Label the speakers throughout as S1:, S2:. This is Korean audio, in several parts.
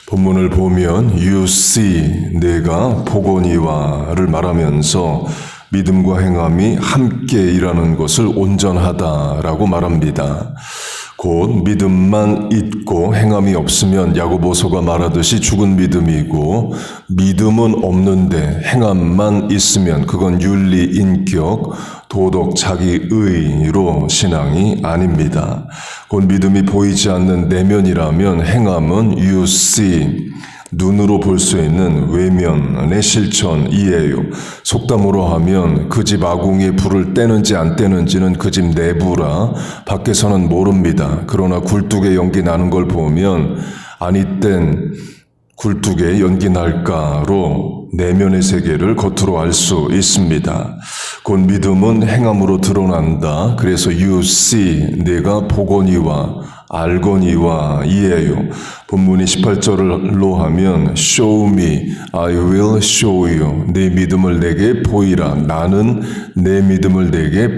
S1: 본문을 보면 you see, 내가 보거니와를 말하면서 믿음과 행함이 함께 일하는 것을 온전하다라고 말합니다. 곧 믿음만 있고 행함이 없으면 야고보서가 말하듯이 죽은 믿음이고, 믿음은 없는데 행함만 있으면 그건 윤리, 인격, 도덕, 자기의로 신앙이 아닙니다. 곧 믿음이 보이지 않는 내면이라면 행함은 you see, 눈으로 볼 수 있는 외면의 실천이에요. 속담으로 하면 그 집 아궁이에 불을 떼는지 안 떼는지는 그 집 내부라 밖에서는 모릅니다. 그러나 굴뚝에 연기 나는 걸 보면 아니 땐 굴뚝에 연기 날까로 내면의 세계를 겉으로 알 수 있습니다. 곧 믿음은 행함으로 드러난다. 그래서 you see, 내가 보거니와 알거니와 이에요. 본문이 18절로 하면 show me, I will show you. 네 믿음을 내게 보이라. 나는 내 믿음을 내게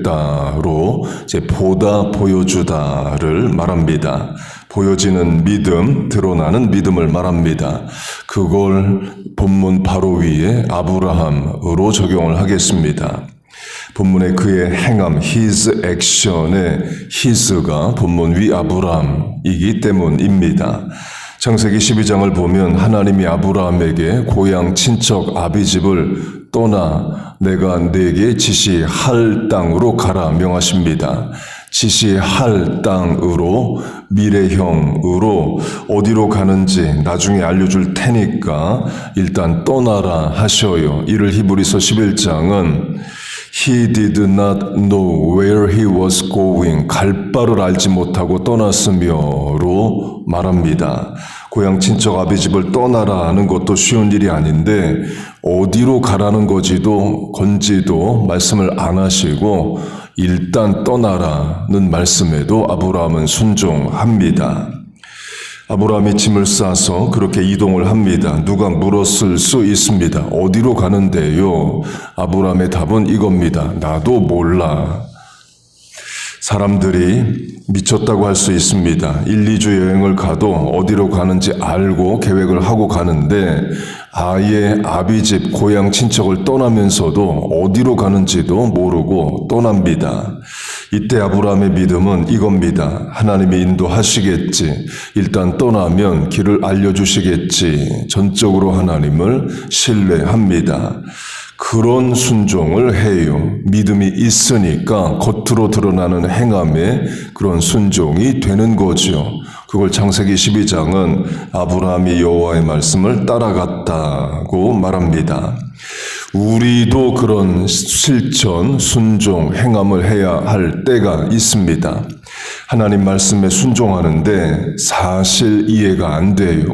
S1: 보여주겠다로 이제 보다 보여주다를 말합니다. 보여지는 믿음, 드러나는 믿음을 말합니다. 그걸 본문 바로 위에 아브라함으로 적용을 하겠습니다. 본문의 그의 행함, his action의 his가 본문 위 아브라함이기 때문입니다. 창세기 12장을 보면 하나님이 아브라함에게 고향 친척 아비집을 떠나 내가 네게 지시할 땅으로 가라 명하십니다. 지시할 땅으로, 미래형으로 어디로 가는지 나중에 알려줄 테니까 일단 떠나라 하셔요. 이를 히브리서 11장은 He did not know where he was going. 갈 바를 알지 못하고 떠났으며로 말합니다. 고향 친척 아비집을 떠나라 하는 것도 쉬운 일이 아닌데 어디로 가라는 건지도 말씀을 안 하시고 일단 떠나라는 말씀에도 아브라함은 순종합니다. 아브라함이 짐을 싸서 그렇게 이동을 합니다. 누가 물었을 수 있습니다. 어디로 가는데요? 아브라함의 답은 이겁니다. 나도 몰라. 사람들이 미쳤다고 할 수 있습니다. 1, 2주 여행을 가도 어디로 가는지 알고 계획을 하고 가는데 아예 아비집 고향 친척을 떠나면서도 어디로 가는지도 모르고 떠납니다. 이때 아브라함의 믿음은 이겁니다. 하나님이 인도하시겠지. 일단 떠나면 길을 알려주시겠지. 전적으로 하나님을 신뢰합니다. 그런 순종을 해요. 믿음이 있으니까 겉으로 드러나는 행함에 그런 순종이 되는 거죠. 그걸 창세기 12장은 아브라함이 여호와의 말씀을 따라갔다고 말합니다. 우리도 그런 실천, 순종, 행함을 해야 할 때가 있습니다. 하나님 말씀에 순종하는데 사실 이해가 안 돼요.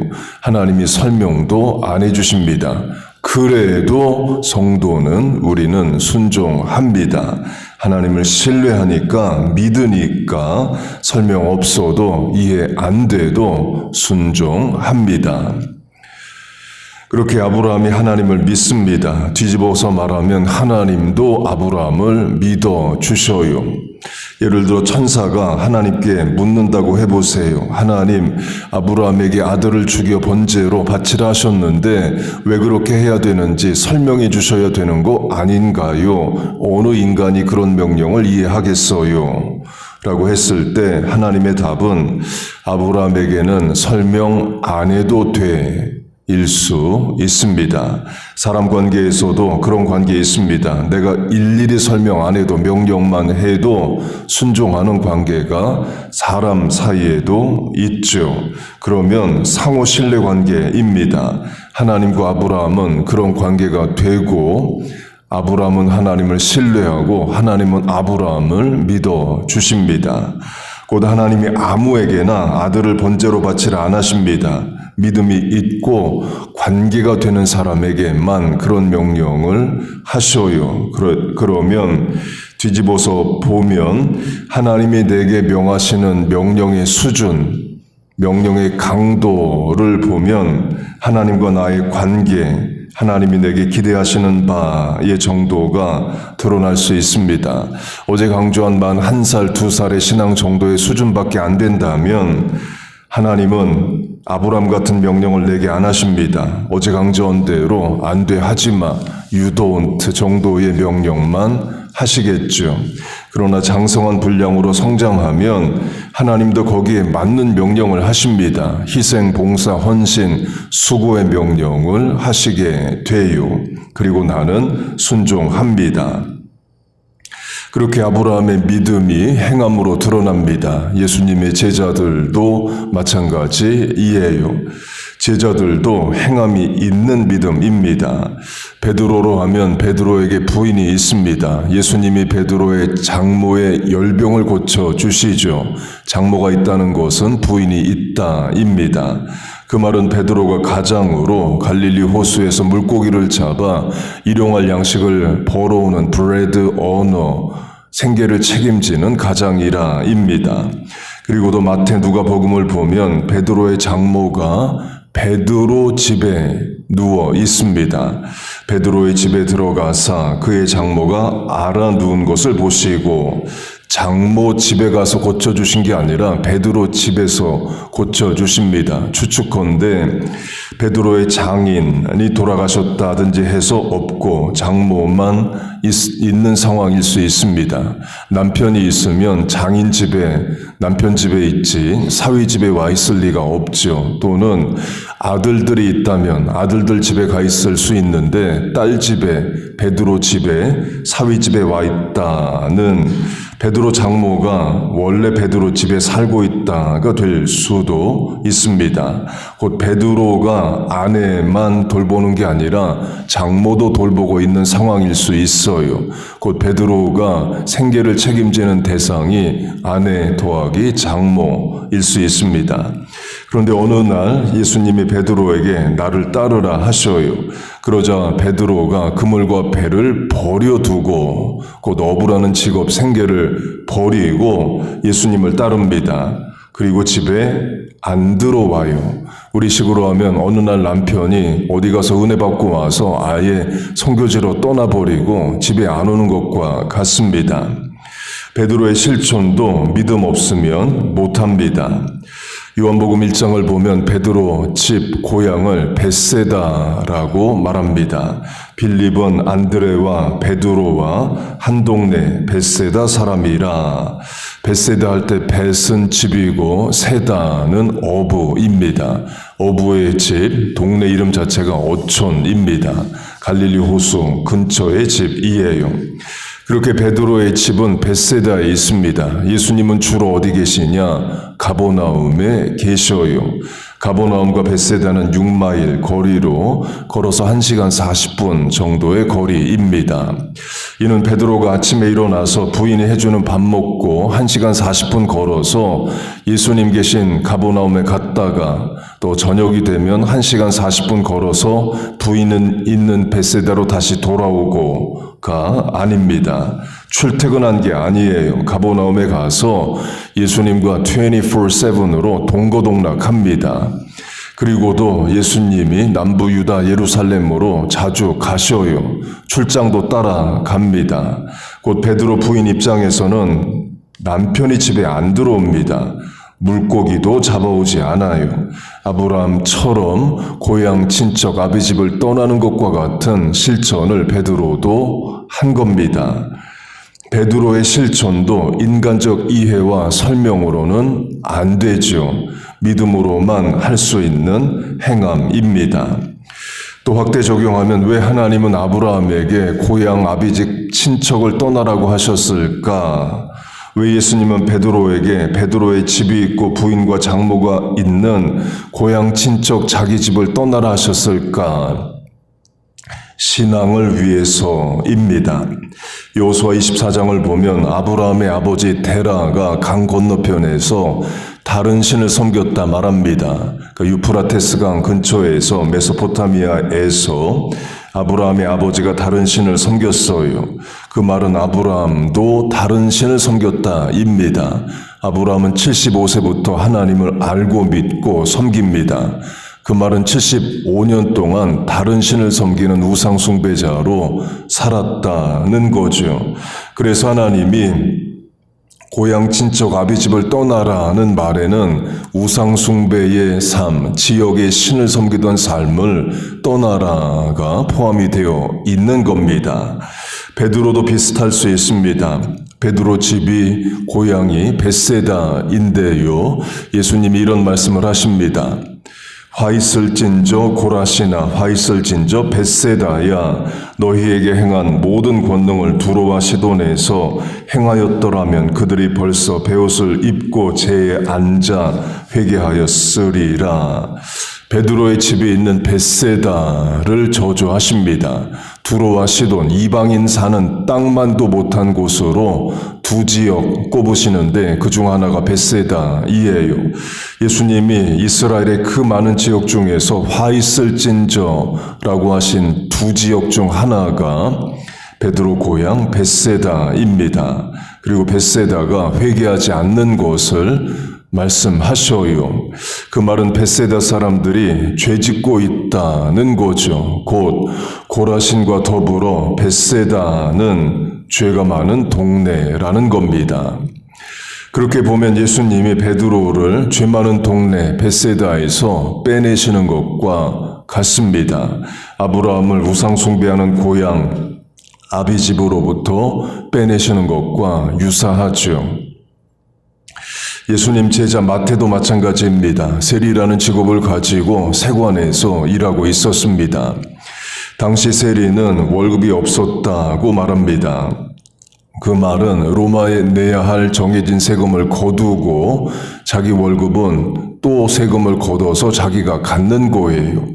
S1: 하나님이 설명도 안 해주십니다. 그래도 성도는 우리는 순종합니다. 하나님을 신뢰하니까 믿으니까 설명 없어도 이해 안 돼도 순종합니다. 그렇게 아브라함이 하나님을 믿습니다. 뒤집어서 말하면 하나님도 아브라함을 믿어주셔요. 예를 들어 천사가 하나님께 묻는다고 해보세요. 하나님, 아브라함에게 아들을 죽여 번제로 바치라 하셨는데 왜 그렇게 해야 되는지 설명해 주셔야 되는 거 아닌가요? 어느 인간이 그런 명령을 이해하겠어요? 라고 했을 때 하나님의 답은 아브라함에게는 설명 안 해도 돼. 일 수 있습니다. 사람 관계에서도 그런 관계 있습니다. 내가 일일이 설명 안 해도 명령만 해도 순종하는 관계가 사람 사이에도 있죠. 그러면 상호 신뢰 관계입니다. 하나님과 아브라함은 그런 관계가 되고 아브라함은 하나님을 신뢰하고 하나님은 아브라함을 믿어 주십니다. 곧 하나님이 아무에게나 아들을 번제로 바치라 안 하십니다. 믿음이 있고 관계가 되는 사람에게만 그런 명령을 하셔요. 그러면 뒤집어서 보면 하나님이 내게 명하시는 명령의 수준, 명령의 강도를 보면 하나님과 나의 관계, 하나님이 내게 기대하시는 바의 정도가 드러날 수 있습니다. 어제 강조한 만 1살, 2살의 신앙 정도의 수준밖에 안 된다면 하나님은 아브람 같은 명령을 내게 안 하십니다. 어제 강조한 대로 안 돼 하지마, you don't 정도의 명령만 하시겠죠. 그러나 장성한 분량으로 성장하면 하나님도 거기에 맞는 명령을 하십니다. 희생, 봉사, 헌신, 수고의 명령을 하시게 돼요. 그리고 나는 순종합니다. 그렇게 아브라함의 믿음이 행함으로 드러납니다. 예수님의 제자들도 마찬가지이에요. 제자들도 행함이 있는 믿음입니다. 베드로로 하면 베드로에게 부인이 있습니다. 예수님이 베드로의 장모의 열병을 고쳐 주시죠. 장모가 있다는 것은 부인이 있다입니다. 그 말은 베드로가 가장으로 갈릴리 호수에서 물고기를 잡아 일용할 양식을 벌어오는 브레드 어너, 생계를 책임지는 가장이라입니다. 그리고도 마태 누가복음을 보면 베드로의 장모가 베드로 집에 누워 있습니다. 베드로의 집에 들어가사 그의 장모가 알아 누운 것을 보시고, 장모 집에 가서 고쳐주신 게 아니라 베드로 집에서 고쳐주십니다. 추측컨대 베드로의 장인이 돌아가셨다든지 해서 없고 장모만 있는 상황일 수 있습니다. 남편이 있으면 장인 집에, 남편 집에 있지 사위 집에 와 있을 리가 없죠. 또는 아들들이 있다면 아들들 집에 가 있을 수 있는데 딸 집에, 베드로 집에, 사위 집에 와 있다는 베드로 장모가 원래 베드로 집에 살고 있다가 될 수도 있습니다. 곧 베드로가 아내만 돌보는 게 아니라 장모도 돌보고 있는 상황일 수 있어요. 곧 베드로가 생계를 책임지는 대상이 아내 더하기 장모일 수 있습니다. 그런데 어느 날 예수님이 베드로에게 나를 따르라 하셔요. 그러자 베드로가 그물과 배를 버려두고 곧 어부라는 직업 생계를 버리고 예수님을 따릅니다. 그리고 집에 안 들어와요. 우리식으로 하면 어느 날 남편이 어디 가서 은혜 받고 와서 아예 선교지로 떠나버리고 집에 안 오는 것과 같습니다. 베드로의 실존도 믿음 없으면 못합니다. 요한복음 1장을 보면 베드로 집 고향을 벳세다라고 말합니다. 빌립은 안드레와 베드로와 한 동네 벳세다 사람이라. 벳세다 할 때 벳은 집이고 세다는 어부입니다. 어부의 집, 동네 이름 자체가 어촌입니다. 갈릴리 호수 근처의 집이에요. 그렇게 베드로의 집은 벳세다에 있습니다. 예수님은 주로 어디 계시냐? 가버나움에 계셔요. 가버나움과 벳세다는 6마일 거리로 걸어서 1시간 40분 정도의 거리입니다. 이는 베드로가 아침에 일어나서 부인이 해주는 밥 먹고 1시간 40분 걸어서 예수님 계신 가버나움에 갔다가 또 저녁이 되면 1시간 40분 걸어서 부인은 있는 벳세다로 다시 돌아오고가 아닙니다. 출퇴근한 게 아니에요. 가버나움에 가서 예수님과 24/7으로 동거동락합니다. 그리고도 예수님이 남부 유다 예루살렘으로 자주 가셔요. 출장도 따라갑니다. 곧 베드로 부인 입장에서는 남편이 집에 안 들어옵니다. 물고기도 잡아오지 않아요. 아브라함처럼 고향 친척 아비집을 떠나는 것과 같은 실천을 베드로도 한 겁니다. 베드로의 실천도 인간적 이해와 설명으로는 안 되죠. 믿음으로만 할 수 있는 행함입니다. 또 확대 적용하면 왜 하나님은 아브라함에게 고향 아비집 친척을 떠나라고 하셨을까? 왜 예수님은 베드로에게 베드로의 집이 있고 부인과 장모가 있는 고향 친척 자기 집을 떠나라 하셨을까? 신앙을 위해서입니다. 여호수아 24장을 보면 아브라함의 아버지 데라가 강 건너편에서 다른 신을 섬겼다 말합니다. 그 유프라테스 강 근처에서 메소포타미아에서 아브라함의 아버지가 다른 신을 섬겼어요. 그 말은 아브라함도 다른 신을 섬겼다입니다. 아브라함은 75세부터 하나님을 알고 믿고 섬깁니다. 그 말은 75년 동안 다른 신을 섬기는 우상 숭배자로 살았다는 거죠. 그래서 하나님이 고향 친척 아비집을 떠나라는 말에는 우상숭배의 삶, 지역의 신을 섬기던 삶을 떠나라가 포함이 되어 있는 겁니다. 베드로도 비슷할 수 있습니다. 베드로 집이 고향이 벳세다인데요. 예수님이 이런 말씀을 하십니다. 화 있을진저 고라시나 화 있을진저 벳세다야 너희에게 행한 모든 권능을 두로와 시돈에서 행하였더라면 그들이 벌써 베옷을 입고 제에 앉아 회개하였으리라. 베드로의 집이 있는 벳세다를 저주하십니다. 두로와 시돈, 이방인 사는 땅만도 못한 곳으로 두 지역 꼽으시는데 그중 하나가 벳세다이에요. 예수님이 이스라엘의 그 많은 지역 중에서 화 있을진저라고 하신 두 지역 중 하나가 베드로 고향 벳세다입니다. 그리고 벳세다가 회개하지 않는 것을 말씀하셔요. 그 말은 벳세다 사람들이 죄짓고 있다는 거죠. 곧 고라신과 더불어 벳세다는 죄가 많은 동네라는 겁니다. 그렇게 보면 예수님이 베드로를 죄 많은 동네 벳세다에서 빼내시는 것과 같습니다. 아브라함을 우상 숭배하는 고향 아비집으로부터 빼내시는 것과 유사하죠. 예수님 제자 마태도 마찬가지입니다. 세리라는 직업을 가지고 세관에서 일하고 있었습니다. 당시 세리는 월급이 없었다고 말합니다. 그 말은 로마에 내야 할 정해진 세금을 거두고 자기 월급은 또 세금을 걷어서 자기가 갖는 거예요.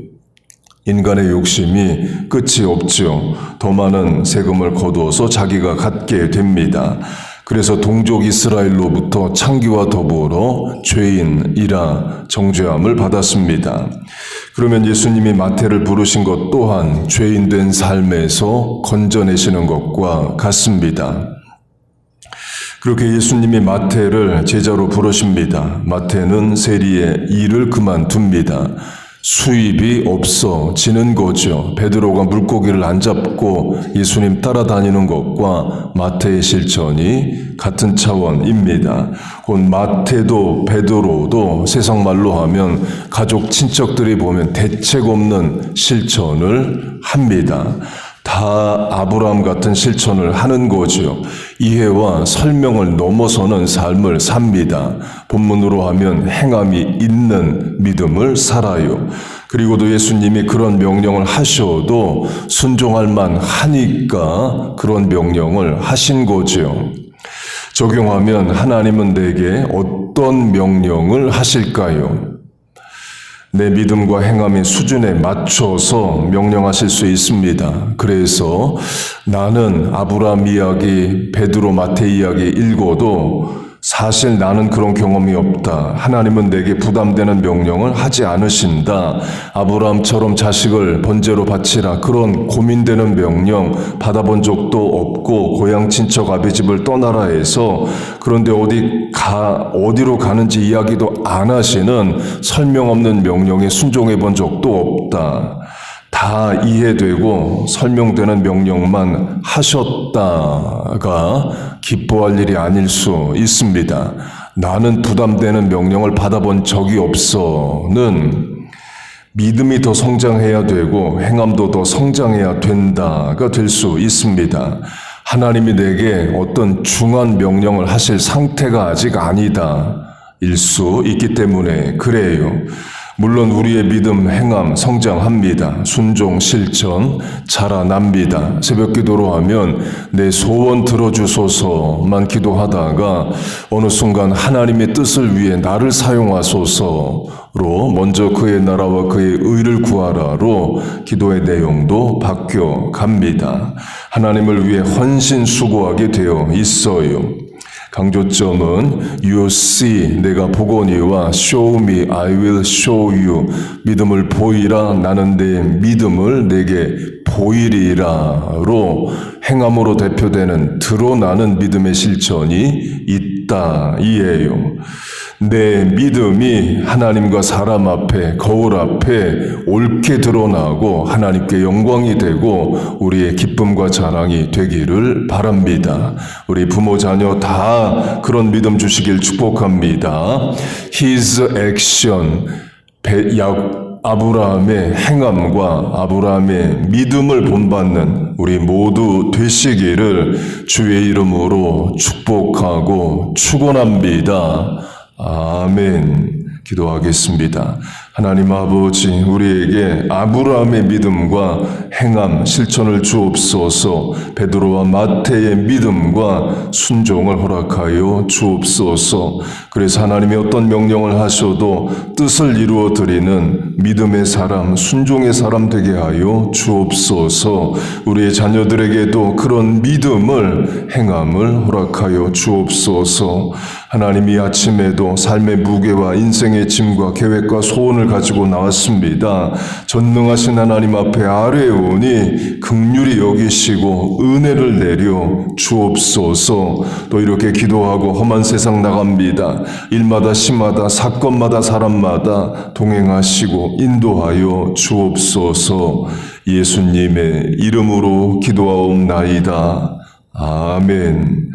S1: 인간의 욕심이 끝이 없죠. 더 많은 세금을 거두어서 자기가 갖게 됩니다. 그래서 동족 이스라엘로부터 창기와 더불어 죄인이라 정죄함을 받았습니다. 그러면 예수님이 마태를 부르신 것 또한 죄인된 삶에서 건져내시는 것과 같습니다. 그렇게 예수님이 마태를 제자로 부르십니다. 마태는 세리의 일을 그만둡니다. 수입이 없어지는 거죠. 베드로가 물고기를 안 잡고 예수님 따라다니는 것과 마태의 실천이 같은 차원입니다. 곧 마태도 베드로도 세상 말로 하면 가족 친척들이 보면 대책 없는 실천을 합니다. 다 아브라함 같은 실천을 하는 거죠. 이해와 설명을 넘어서는 삶을 삽니다. 본문으로 하면 행함이 있는 믿음을 살아요. 그리고도 예수님이 그런 명령을 하셔도 순종할 만하니까 그런 명령을 하신 거죠. 적용하면 하나님은 내게 어떤 명령을 하실까요? 내 믿음과 행함의 수준에 맞춰서 명령하실 수 있습니다. 그래서 나는 아브라함 이야기, 베드로 마태 이야기 읽어도 사실 나는 그런 경험이 없다. 하나님은 내게 부담되는 명령을 하지 않으신다. 아브라함처럼 자식을 번제로 바치라. 그런 고민되는 명령 받아본 적도 없고 고향 친척 아비집을 떠나라 해서 그런데 어디로 가는지 이야기도 안 하시는 설명 없는 명령에 순종해 본 적도 없다. 다 이해되고 설명되는 명령만 하셨다가 기뻐할 일이 아닐 수 있습니다. 나는 부담되는 명령을 받아본 적이 없어는 믿음이 더 성장해야 되고 행함도 더 성장해야 된다가 될 수 있습니다. 하나님이 내게 어떤 중한 명령을 하실 상태가 아직 아니다 일 수 있기 때문에 그래요. 물론 우리의 믿음, 행함 성장합니다. 순종, 실천 자라납니다. 새벽 기도로 하면 내 소원 들어주소서만 기도하다가 어느 순간 하나님의 뜻을 위해 나를 사용하소서로 먼저 그의 나라와 그의 의를 구하라로 기도의 내용도 바뀌어 갑니다. 하나님을 위해 헌신 수고하게 되어 있어요. 강조점은 you see 내가 보거니와 show me I will show you 믿음을 보이라 나는 내 믿음을 내게 보이리라로 행함으로 대표되는 드러나는 믿음의 실천이 있다 이에요. 내 믿음이 하나님과 사람 앞에, 거울 앞에 옳게 드러나고 하나님께 영광이 되고 우리의 기쁨과 자랑이 되기를 바랍니다. 우리 부모 자녀 다 그런 믿음 주시길 축복합니다. His action, 아브라함의 행함과 아브라함의 믿음을 본받는 우리 모두 되시기를 주의 이름으로 축복하고 축원합니다. 아멘. 기도하겠습니다. 하나님 아버지, 우리에게 아브라함의 믿음과 행함, 실천을 주옵소서. 베드로와 마태의 믿음과 순종을 허락하여 주옵소서. 그래서 하나님이 어떤 명령을 하셔도 뜻을 이루어 드리는 믿음의 사람, 순종의 사람 되게 하여 주옵소서. 우리의 자녀들에게도 그런 믿음을, 행함을 허락하여 주옵소서. 하나님, 이 아침에도 삶의 무게와 인생의 짐과 계획과 소원을 가지고 나왔습니다. 전능하신 하나님 앞에 아뢰오니 긍휼히 여기시고 은혜를 내려 주옵소서. 또 이렇게 기도하고 험한 세상 나갑니다. 일마다 시마다 사건마다 사람마다 동행하시고 인도하여 주옵소서. 예수님의 이름으로 기도하옵나이다. 아멘.